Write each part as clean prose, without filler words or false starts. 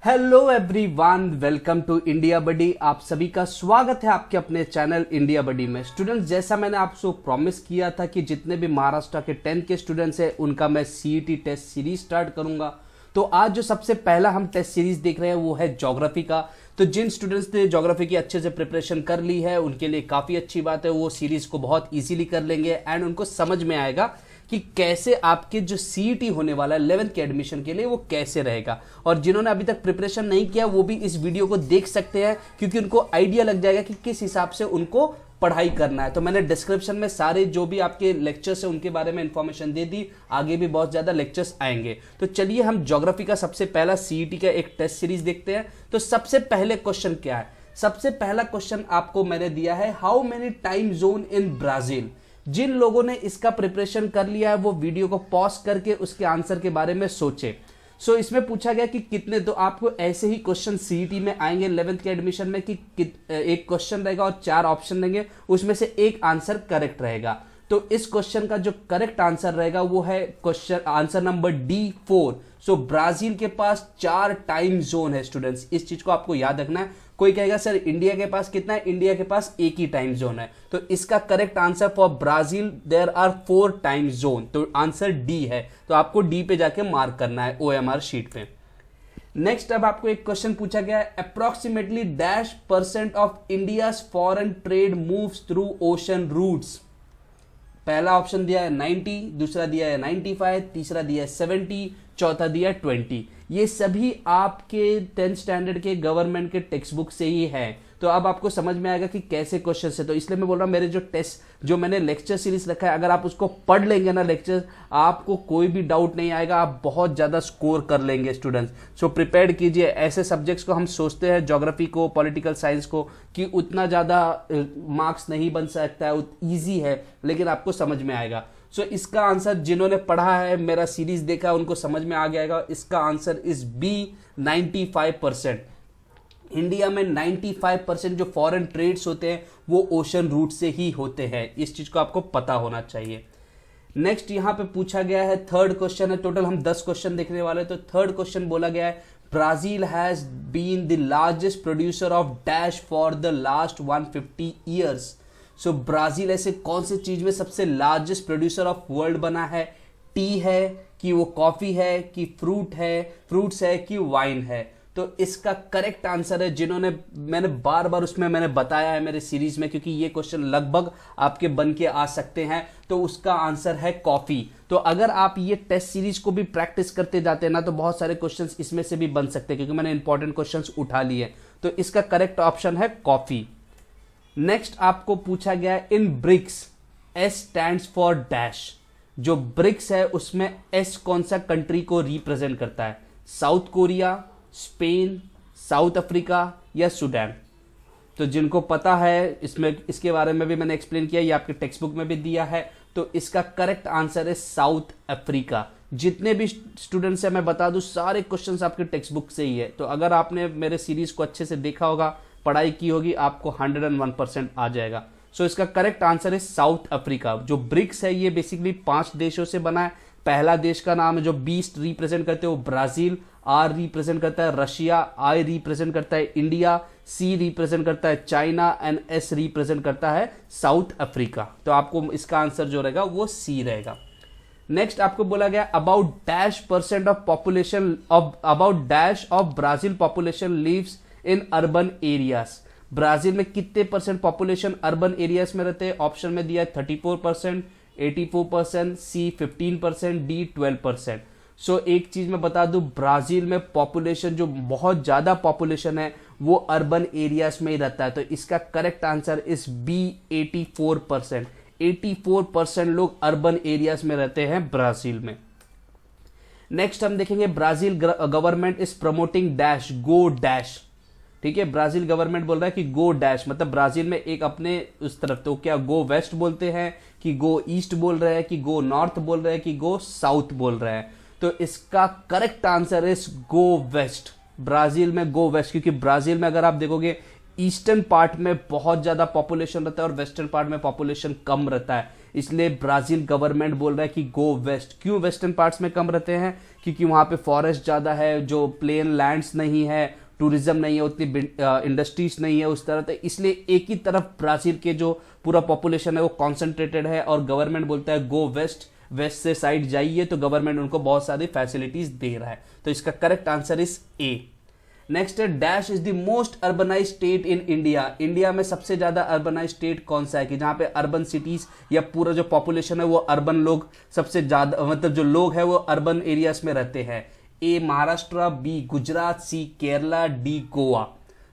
Hello everyone, welcome to India buddy. आप सभी का स्वागत है आपके अपने चैनल इंडिया बडी में। स्टूडेंट्स, जैसा मैंने आपको प्रॉमिस किया था कि जितने भी महाराष्ट्र के 10th के स्टूडेंट्स हैं उनका मैं सीईटी टेस्ट सीरीज स्टार्ट करूंगा। तो आज जो सबसे पहला हम टेस्ट सीरीज देख रहे हैं वो है ज्योग्राफी का। तो जिन स्टूडेंट्स ने ज्योग्राफी की अच्छे से प्रिपरेशन कर ली है उनके लिए काफ़ी अच्छी बात है, वो सीरीज को बहुत ईजिली कर लेंगे एंड उनको समझ में आएगा कि कैसे आपके जो सीईटी होने वाला है 11th के एडमिशन के लिए वो कैसे रहेगा। और जिन्होंने अभी तक प्रिपरेशन नहीं किया वो भी इस वीडियो को देख सकते हैं, क्योंकि उनको आइडिया लग जाएगा कि किस हिसाब से उनको पढ़ाई करना है। तो मैंने डिस्क्रिप्शन में सारे जो भी आपके लेक्चर्स है उनके बारे में इंफॉर्मेशन दे दी, आगे भी बहुत ज्यादा लेक्चर्स आएंगे। तो चलिए हम ज्योग्राफी का सबसे पहला सीईटी का एक टेस्ट सीरीज देखते हैं। तो सबसे पहले क्वेश्चन क्या है? सबसे पहला क्वेश्चन आपको मैंने दिया है, how many time zone in Brazil. जिन लोगों ने इसका प्रिपरेशन कर लिया है वो वीडियो को पॉज करके उसके आंसर के बारे में सोचे। इसमें पूछा गया कि कितने, तो आपको ऐसे ही क्वेश्चन सीईटी में आएंगे 11th के एडमिशन में कि एक क्वेश्चन रहेगा और 4 ऑप्शन देंगे, उसमें से एक आंसर करेक्ट रहेगा। तो इस क्वेश्चन का जो करेक्ट आंसर रहेगा वो है question answer number D4। Brazil के पास 4 टाइम जोन है स्टूडेंट्स, इस चीज को आपको याद रखना है। कोई कहेगा सर इंडिया के पास कितना है? इंडिया के पास एक ही टाइम जोन है। तो इसका correct answer for Brazil there are 4 time zone, तो आंसर डी है। तो आपको डी पे जाके मार्क करना है OMR शीट पे। नेक्स्ट, अब आपको एक क्वेश्चन पूछा गया है, approximately %% of India's foreign trade moves through ocean routes. पहला ऑप्शन दिया है 90, दूसरा दिया है 95, तीसरा दिया है 70, चौथा दिया है 20। ये सभी आपके 10th स्टैंडर्ड के गवर्नमेंट के टेक्स्ट बुक से ही है। तो अब आपको समझ में आएगा कि कैसे क्वेश्चन है। तो इसलिए मैं बोल रहा हूँ, मेरे जो टेस्ट जो मैंने लेक्चर सीरीज रखा है, अगर आप उसको पढ़ लेंगे ना लेक्चर, आपको कोई भी डाउट नहीं आएगा, आप बहुत ज्यादा स्कोर कर लेंगे स्टूडेंट्स। प्रिपेयर कीजिए। ऐसे सब्जेक्ट्स को हम सोचते हैं, ज्योग्राफी को, पॉलिटिकल साइंस को, कि उतना ज्यादा मार्क्स नहीं बन सकता है, ईजी है, लेकिन आपको समझ में आएगा। इसका आंसर, जिन्होंने पढ़ा है, मेरा सीरीज देखा है, उनको समझ में आ गया। इसका आंसर इज बी, 95%। इंडिया में 95% जो फॉरेन ट्रेड्स होते हैं वो ओशन रूट से ही होते हैं। इस चीज को आपको पता होना चाहिए। नेक्स्ट यहां पे पूछा गया है, थर्ड क्वेश्चन है। टोटल हम 10 क्वेश्चन देखने वाले हैं। तो थर्ड क्वेश्चन बोला गया है, Brazil has been the largest producer of dash for the last 150 years. Brazil ऐसे कौन सी चीज में सबसे लार्जेस्ट प्रोड्यूसर ऑफ वर्ल्ड बना है? टी है कि वो कॉफी है कि फ्रूट्स है कि वाइन है? तो इसका करेक्ट आंसर है, जिन्होंने मैंने बार बार उसमें मैंने बताया है मेरे सीरीज में, क्योंकि ये क्वेश्चन लगभग आपके बन के आ सकते हैं। तो उसका आंसर है कॉफी। तो अगर आप ये टेस्ट सीरीज को भी प्रैक्टिस करते जाते हैं ना, तो बहुत सारे क्वेश्चंस इसमें से भी बन सकते हैं, क्योंकि मैंने इंपॉर्टेंट क्वेश्चंस उठा लिए। तो इसका करेक्ट ऑप्शन है कॉफी। नेक्स्ट आपको पूछा गया है, in BRICS S stands for dash. जो ब्रिक्स है उसमें S कौन सा कंट्री को रिप्रेजेंट करता है? South Korea, Spain, south Africa या सूडान? तो जिनको पता है, इसमें इसके बारे में भी मैंने एक्सप्लेन किया, ये आपके टेक्स्ट बुक में भी दिया है। तो इसका करेक्ट आंसर है साउथ अफ्रीका। जितने भी स्टूडेंट्स हैं, मैं बता दूं, सारे क्वेश्चंस आपके टेक्स्ट बुक से ही है। तो अगर आपने मेरे सीरीज को अच्छे से देखा होगा, पढ़ाई की होगी, आपको 101% आ जाएगा। इसका करेक्ट आंसर है साउथ अफ्रीका। जो ब्रिक्स है ये बेसिकली 5 देशों से बना है। पहला देश का नाम है जो B रिप्रेजेंट करते हैं वो ब्राजील, R रिप्रेजेंट करता है रशिया, I रिप्रेजेंट करता है इंडिया, C रिप्रेजेंट करता है चाइना एंड S रिप्रेजेंट करता है साउथ अफ्रीका। तो आपको इसका आंसर जो रहेगा वो C रहेगा। नेक्स्ट आपको बोला गया, about %% of population about dash of Brazil population lives in urban areas. Brazil में कितने % पॉपुलेशन अर्बन एरियाज में रहते हैं? ऑप्शन में दिया है 34%, 84%, C 15%, D 12%। एक चीज मैं बता दूं, ब्राजील में पॉपुलेशन जो बहुत ज्यादा पॉपुलेशन है वो अर्बन एरियाज में ही रहता है। तो इसका करेक्ट आंसर इज B, 84%। 84% लोग अर्बन एरियाज में रहते हैं ब्राजील में। नेक्स्ट हम देखेंगे, Brazil government is promoting dash, go dash. ठीक है, ब्राजील गवर्नमेंट बोल रहा है कि गो डैश, मतलब ब्राजील में एक अपने उस तरफ, तो क्या गो वेस्ट बोलते हैं कि गो ईस्ट बोल रहे हैं कि गो नॉर्थ बोल रहे हैं कि गो साउथ बोल रहे हैं? तो इसका correct answer is go west. Brazil में गो वेस्ट, क्योंकि ब्राजील में अगर आप देखोगे ईस्टर्न पार्ट में बहुत ज्यादा पॉपुलेशन रहता है और वेस्टर्न पार्ट में पॉपुलेशन कम रहता है। इसलिए ब्राजील गवर्नमेंट बोल रहा है कि गो वेस्ट। क्यों वेस्टर्न पार्ट्स में कम रहते हैं? क्योंकि वहां पे फॉरेस्ट ज़्यादा है, जो प्लेन लैंड्स नहीं है, टूरिज्म नहीं है, उतनी इंडस्ट्रीज नहीं है उस तरह, तो इसलिए एक ही तरफ ब्राजील के जो पूरा पॉपुलेशन है वो कॉन्सेंट्रेटेड है और गवर्नमेंट बोलता है गो वेस्ट, वेस्ट से साइड जाइए, तो गवर्नमेंट उनको बहुत सारी फैसिलिटीज दे रहा है। तो इसका correct answer is A. Next है dash is the most urbanize state in India. India में सबसे ज्यादा अर्बनाइज स्टेट कौन सा है कि जहां पे अर्बन सिटीज या पूरा जो पॉपुलेशन है वो अर्बन लोग सबसे ज्यादा, मतलब जो लोग है वो अर्बन एरियाज में रहते हैं। ए महाराष्ट्र, बी गुजरात, सी केरला, डी गोवा।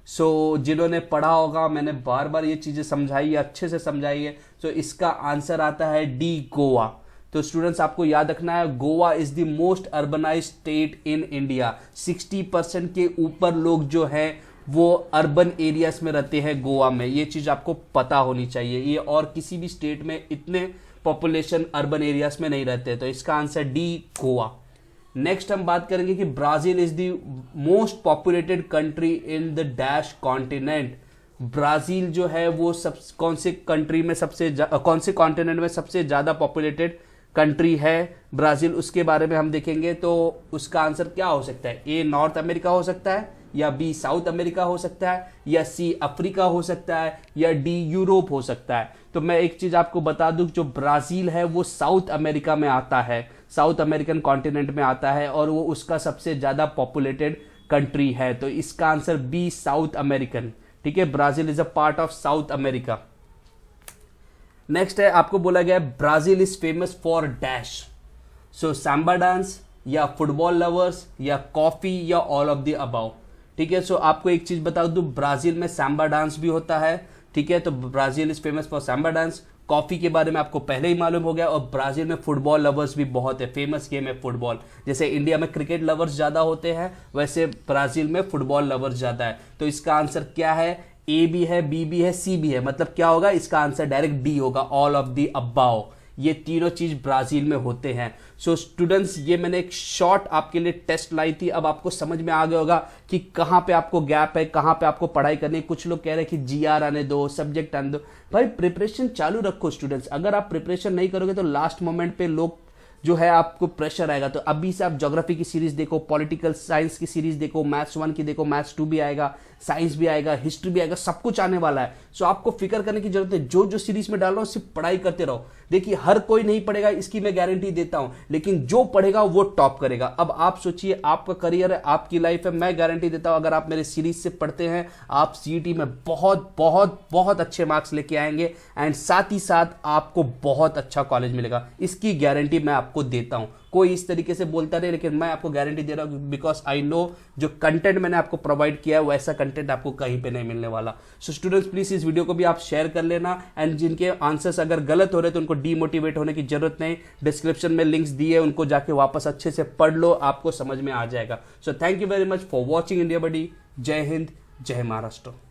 सो जिन्होंने पढ़ा होगा, मैंने बार बार ये चीजें समझाई है, अच्छे से समझाई है, तो इसका आंसर आता है डी गोवा। तो स्टूडेंट्स आपको याद रखना है, Goa is the most urbanize state in India. 60% के ऊपर लोग जो हैं वो अर्बन एरियाज में रहते हैं गोवा में। ये चीज आपको पता होनी चाहिए, ये और किसी भी स्टेट में इतने पॉपुलेशन अर्बन एरियाज में नहीं रहते। तो इसका आंसर डी गोवा। नेक्स्ट हम बात करेंगे कि Brazil is the most populated country in the dash continent. Brazil जो है वो कौन से कंट्री में कौन से कॉन्टिनेंट में सबसे ज्यादा पॉपुलेटेड कंट्री है ब्राजील, उसके बारे में हम देखेंगे। तो उसका आंसर क्या हो सकता है? ए नॉर्थ अमेरिका हो सकता है, या बी साउथ अमेरिका हो सकता है, या सी अफ्रीका हो सकता है, या डी यूरोप हो सकता है। तो मैं एक चीज आपको बता दूं, जो ब्राजील है वो साउथ अमेरिका में आता है, साउथ अमेरिकन कॉन्टिनेंट में आता है, और वो उसका सबसे ज्यादा पॉपुलेटेड कंट्री है। तो इसका आंसर बी साउथ अमेरिकन। ठीक है, Brazil is a part of south America. Next है, आपको बोला गया है Brazil is famous for dash. So Samba dance, या फुटबॉल लवर्स, या कॉफी, या ऑल ऑफ द अबाउ। ठीक है, सो आपको एक चीज बता दूं, ब्राजील में सांबा डांस भी होता है। ठीक है, तो Brazil is famous for Samba dance. Coffee के बारे में आपको पहले ही मालूम हो गया, और ब्राजील में फुटबॉल लवर्स भी बहुत है, फेमस गेम है फुटबॉल। जैसे इंडिया में क्रिकेट लवर्स ज्यादा होते हैं, वैसे ब्राजील में फुटबॉल लवर्स ज्यादा है। तो इसका आंसर क्या है? ए भी है, बी भी है, सी भी है, मतलब क्या होगा? इसका आंसर डायरेक्ट डी होगा, ऑल ऑफ द अबाव। ये तीनों चीज ब्राजील में होते हैं। सो स्टूडेंट्स, ये मैंने एक शॉर्ट आपके लिए टेस्ट लाई थी। अब आपको समझ में आ गया होगा कि कहां पे आपको गैप है, कहां पे आपको पढ़ाई करनी है। कुछ लोग कह रहे हैं कि जीआर आने दो, सब्जेक्ट आने दो। भाई प्रिपरेशन चालू रखो स्टूडेंट्स। अगर आप प्रिपरेशन नहीं करोगे तो लास्ट मोमेंट पे लोग जो है आपको प्रेशर आएगा। तो अभी से आप ज्योग्राफी की सीरीज देखो, पॉलिटिकल साइंस की सीरीज देखो, मैथ्स 1 की देखो, मैथ्स 2 भी आएगा, साइंस भी आएगा, हिस्ट्री भी आएगा, सब कुछ आने वाला है। सो आपको फिक्र करने की जरूरत है, जो जो सीरीज में डाल रहा हूं सिर्फ पढ़ाई करते रहो। देखिए, हर कोई नहीं पढ़ेगा, इसकी मैं गारंटी देता हूं, लेकिन जो पढ़ेगा वो टॉप करेगा। अब आप सोचिए, आपका करियर है, आपकी लाइफ है, मैं गारंटी देता हूं अगर आप मेरे सीरीज से पढ़ते हैं, आप सीईटी में बहुत बहुत बहुत अच्छे मार्क्स लेके आएंगे, एंड साथ ही साथ आपको बहुत अच्छा कॉलेज मिलेगा। इसकी गारंटी मैं आपको देता हूं। कोई इस तरीके से बोलता नहीं, लेकिन मैं आपको गारंटी दे रहा हूं, बिकॉज आई नो जो कंटेंट मैंने आपको प्रोवाइड किया है वैसा कंटेंट आपको कहीं पे नहीं मिलने वाला। सो स्टूडेंट्स, प्लीज इस वीडियो को भी आप शेयर कर लेना, एंड जिनके आंसर्स अगर गलत हो रहे तो उनको डीमोटिवेट होने की जरूरत नहीं। डिस्क्रिप्शन में लिंक्स दिए, उनको जाके वापस अच्छे से पढ़ लो, आपको समझ में आ जाएगा। So thank you very much for watching India buddy. जय हिंद, जय महाराष्ट्र।